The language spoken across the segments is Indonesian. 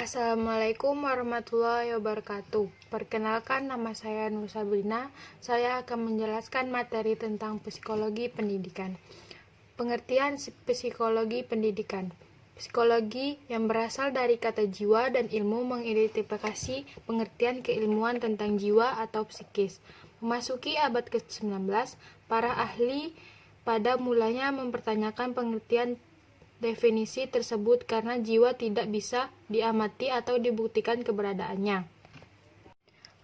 Assalamualaikum warahmatullahi wabarakatuh. Perkenalkan, nama saya Nur Sabrina. Saya akan menjelaskan materi tentang psikologi pendidikan. Pengertian psikologi pendidikan. Psikologi yang berasal dari kata jiwa dan ilmu mengidentifikasi pengertian keilmuan tentang jiwa atau psikis. Memasuki abad ke-19, para ahli pada mulanya mempertanyakan pengertian definisi tersebut karena jiwa tidak bisa diamati atau dibuktikan keberadaannya.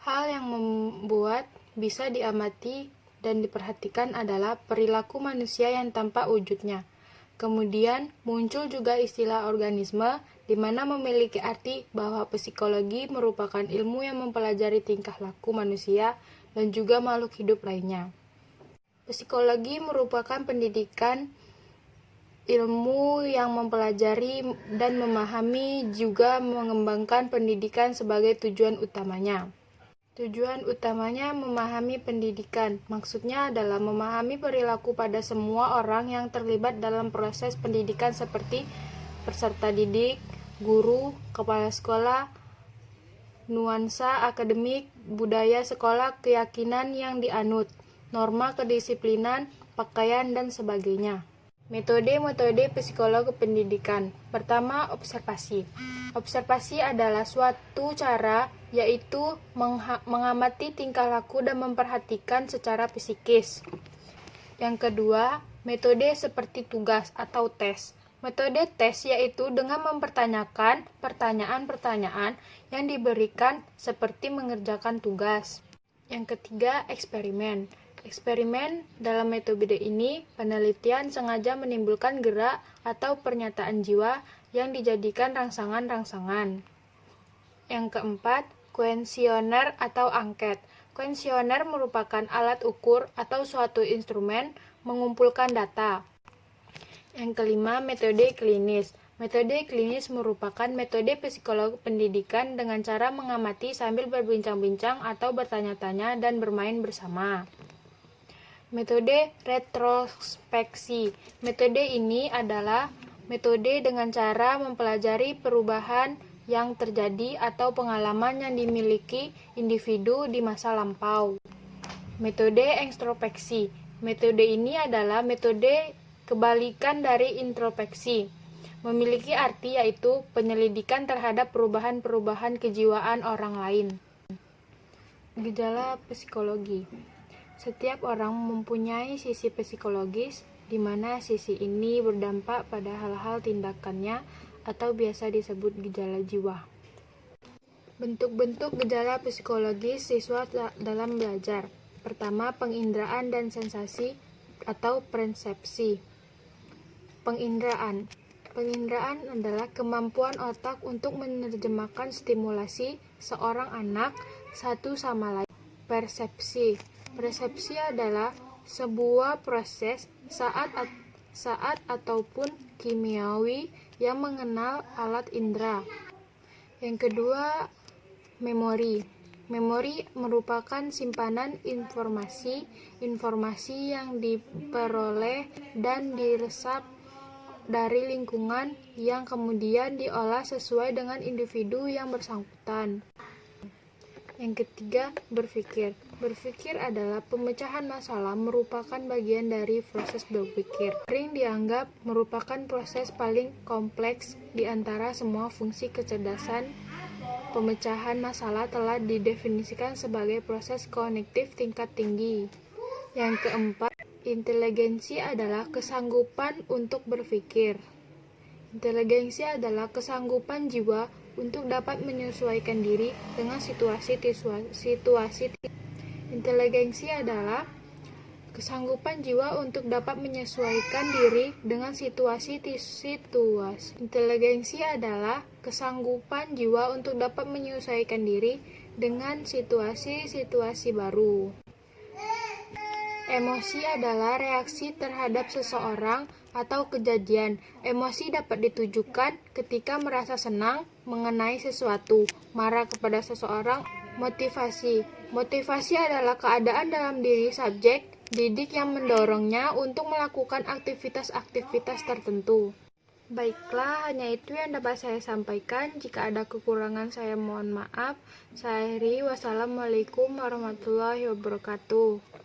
Hal yang membuat bisa diamati dan diperhatikan adalah perilaku manusia yang tampak wujudnya. Kemudian muncul juga istilah organisme, di mana memiliki arti bahwa psikologi merupakan ilmu yang mempelajari tingkah laku manusia dan juga makhluk hidup lainnya. Psikologi merupakan pendidikan ilmu yang mempelajari dan memahami, juga mengembangkan pendidikan sebagai tujuan utamanya. Tujuan utamanya memahami pendidikan, maksudnya adalah memahami perilaku pada semua orang yang terlibat dalam proses pendidikan seperti peserta didik, guru, kepala sekolah, nuansa akademik, budaya sekolah, keyakinan yang dianut, norma kedisiplinan, pakaian, dan sebagainya. Metode psikologi pendidikan. Pertama, observasi. Observasi adalah suatu cara, yaitu mengamati tingkah laku dan memperhatikan secara psikis. Yang kedua, metode seperti tugas atau tes. Metode tes yaitu dengan mempertanyakan pertanyaan-pertanyaan yang diberikan seperti mengerjakan tugas. Yang ketiga, eksperimen. Eksperimen dalam metode ini, penelitian sengaja menimbulkan gerak atau pernyataan jiwa yang dijadikan rangsangan-rangsangan. Yang keempat, kuesioner atau angket. Kuesioner merupakan alat ukur atau suatu instrumen mengumpulkan data. Yang kelima, metode klinis. Metode klinis merupakan metode psikologi pendidikan dengan cara mengamati sambil berbincang-bincang atau bertanya-tanya dan bermain bersama. Metode retrospeksi. Metode ini adalah metode dengan cara mempelajari perubahan yang terjadi atau pengalaman yang dimiliki individu di masa lampau. Metode introspeksi. Metode ini adalah metode kebalikan dari introspeksi. Memiliki arti yaitu penyelidikan terhadap perubahan-perubahan kejiwaan orang lain. Gejala psikologi. Setiap orang mempunyai sisi psikologis, di mana sisi ini berdampak pada hal-hal tindakannya atau biasa disebut gejala jiwa. Bentuk-bentuk gejala psikologis siswa dalam belajar. Pertama, penginderaan dan sensasi atau persepsi. Penginderaan. Penginderaan adalah kemampuan otak untuk menerjemahkan stimulasi seorang anak satu sama lain. Persepsi. Persepsi adalah sebuah proses saat ataupun kimiawi yang mengenal alat indera. Yang kedua, memori. Memori merupakan simpanan informasi yang diperoleh dan diresap dari lingkungan yang kemudian diolah sesuai dengan individu yang bersangkutan. Yang ketiga, berpikir. Berpikir adalah pemecahan masalah, merupakan bagian dari proses berpikir. Sering dianggap merupakan proses paling kompleks di antara semua fungsi kecerdasan. Pemecahan masalah telah didefinisikan sebagai proses kognitif tingkat tinggi. Yang keempat, inteligensi adalah kesanggupan untuk berpikir. Inteligensi adalah kesanggupan jiwa untuk dapat menyesuaikan diri dengan situasi. Inteligensi adalah kesanggupan jiwa untuk dapat menyesuaikan diri dengan situasi. Inteligensi adalah kesanggupan jiwa untuk dapat menyesuaikan diri dengan situasi baru. Emosi adalah reaksi terhadap seseorang atau kejadian. Emosi dapat ditujukan ketika merasa senang mengenai sesuatu, marah kepada seseorang. Motivasi. Motivasi adalah keadaan dalam diri subjek didik yang mendorongnya untuk melakukan aktivitas-aktivitas tertentu. Baiklah, hanya itu yang dapat saya sampaikan. Jika ada kekurangan, saya mohon maaf. Saya akhiri. Wassalamualaikum warahmatullahi wabarakatuh.